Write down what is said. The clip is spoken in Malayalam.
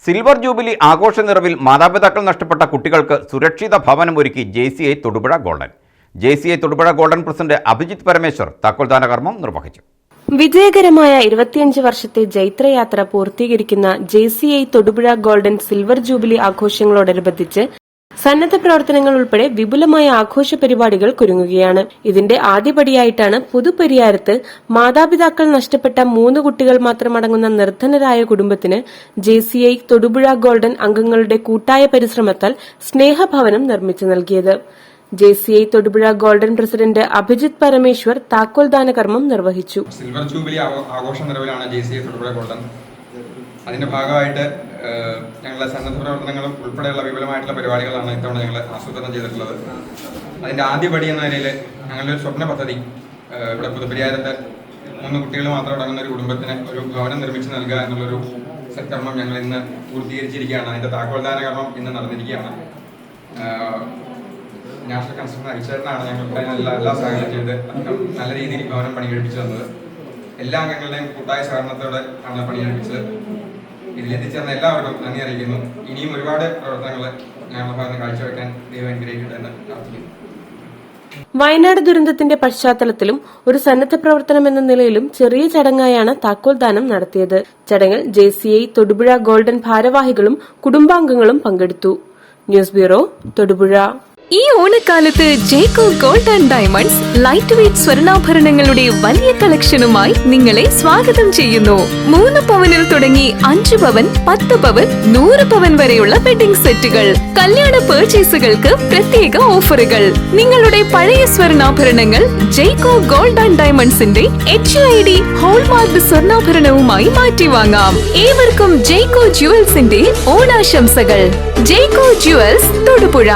സിൽവർ ജൂബിലി ആഘോഷ നിറവിൽ മാതാപിതാക്കൾ നഷ്ടപ്പെട്ട കുട്ടികൾക്ക് സുരക്ഷിത ഭവനം ഒരുക്കി JCI Thodupuzha golden. JCI Thodupuzha golden president Abhijith Parameshwar താക്കോൽദാന കർമ്മം നിർവഹിച്ചു. വിജയകരമായ 25 വർഷത്തെ ജൈത്രയാത്ര പൂർത്തീകരിക്കുന്ന JCI Thodupuzha golden silver jubilee ആഘോഷങ്ങളോടനുബന്ധിച്ച് സന്നദ്ധ പ്രവർത്തനങ്ങൾ ഉൾപ്പെടെ വിപുലമായ ആഘോഷ പരിപാടികൾ ഒരുങ്ങുകയാണ്. ഇതിന്റെ ആദ്യപടിയായിട്ടാണ് പുതുപരിയാരത്ത് മാതാപിതാക്കൾ നഷ്ടപ്പെട്ട 3 കുട്ടികൾ മാത്രമടങ്ങുന്ന നിർധനരായ കുടുംബത്തിന് JCI തൊടുപുഴ ഗോൾഡൻ അംഗങ്ങളുടെ കൂട്ടായ പരിശ്രമത്താൽ സ്നേഹഭവനം നിർമ്മിച്ചു നൽകിയത്. JCI Thodupuzha golden president Abhijith Parameshwar താക്കോൽദാന കർമ്മം നിർവഹിച്ചു. സിൽവർ ജൂബിലി ആഘോഷ നിറവിലാണ് JCI തൊടുപുഴ ഗോൾഡൻ. അതിന്റെ ഭാഗമായിട്ട് ഞങ്ങളുടെ സന്നദ്ധ പ്രവർത്തനങ്ങളും ഉൾപ്പെടെയുള്ള വിപുലമായിട്ടുള്ള പരിപാടികളാണ് ഇത്തവണ ഞങ്ങൾ ആസൂത്രണം ചെയ്തിട്ടുള്ളത്. അതിന്റെ ആദ്യപടി എന്ന നിലയിൽ ഞങ്ങളുടെ ഒരു സ്വപ്ന പദ്ധതി ഇവിടെ പുതുപ്പരിയാരത്തെ 3 കുട്ടികൾ മാത്രം അടങ്ങുന്ന ഒരു കുടുംബത്തിന് ഒരു ഭവനം നിർമ്മിച്ചു നൽകുക എന്നുള്ളൊരു സൽക്കർമ്മം ഞങ്ങൾ ഇന്ന് പൂർത്തീകരിച്ചിരിക്കുകയാണ്. അതിന്റെ താക്കോൽദാന കർമ്മം ഇന്ന് നടന്നിരിക്കുകയാണ്. നാഷണൽ കൺസ്ട്രക്ഷൻ അയച്ചേട്ടനാണ് ഞങ്ങൾ എല്ലാ സഹായങ്ങളും ചെയ്ത് നല്ല രീതിയിൽ ഭവനം പണികഴിപ്പിച്ചു തന്നത്. എല്ലാ അംഗങ്ങളുടെയും കൂട്ടായ സഹകരണത്തോടെ ആണ് പണികഴിപ്പിച്ചത്. ഇതിലെത്തിച്ചേർന്ന എല്ലാവരും നന്ദി അറിയിക്കുന്നു. ഇനിയും ഒരുപാട് പ്രവർത്തനങ്ങൾ ഞങ്ങളുടെ ഭാഗത്ത് കാഴ്ചവെക്കാൻ ദൈവം അനുഗ്രഹിക്കട്ടെ എന്ന് പ്രാർത്ഥിക്കുന്നു. വയനാട് ദുരന്തത്തിന്റെ പശ്ചാത്തലത്തിലും ഒരു സന്നദ്ധ പ്രവർത്തനം എന്ന നിലയിലും ചെറിയ ചടങ്ങായാണ് താക്കോൽദാനം നടത്തിയത്. ചടങ്ങിൽ JCI തൊടുപുഴ ഗോൾഡൻ ഭാരവാഹികളും കുടുംബാംഗങ്ങളും പങ്കെടുത്തു. News bureau, Thodupuzha. ഈ ഓണക്കാലത്ത് Jeko gold and diamonds light weight സ്വർണ്ണാഭരണങ്ങളുടെ വലിയ കളക്ഷനുമായി നിങ്ങളെ സ്വാഗതം ചെയ്യുന്നു. 3 പവനിൽ തുടങ്ങി 5 പവൻ, 10 പവൻ, 100 പവൻ വരെയുള്ള വെഡിംഗ് സെറ്റുകൾ, കല്യാണ പർച്ചേസുകൾക്ക് പ്രത്യേക ഓഫറുകൾ. നിങ്ങളുടെ പഴയ സ്വർണ്ണാഭരണങ്ങൾ ജേക്കോ ഗോൾഡ് ആൻഡ് ഡയമണ്ട്സിന്റെ HUID ഹോൾമാർക്ക് സ്വർണ്ണാഭരണവുമായി മാറ്റി വാങ്ങാം. ഏവർക്കും ജേക്കോ ജുവൽസിന്റെ ഓണാശംസകൾ. ജേക്കോ ജുവൽസ്, തൊടുപുഴ.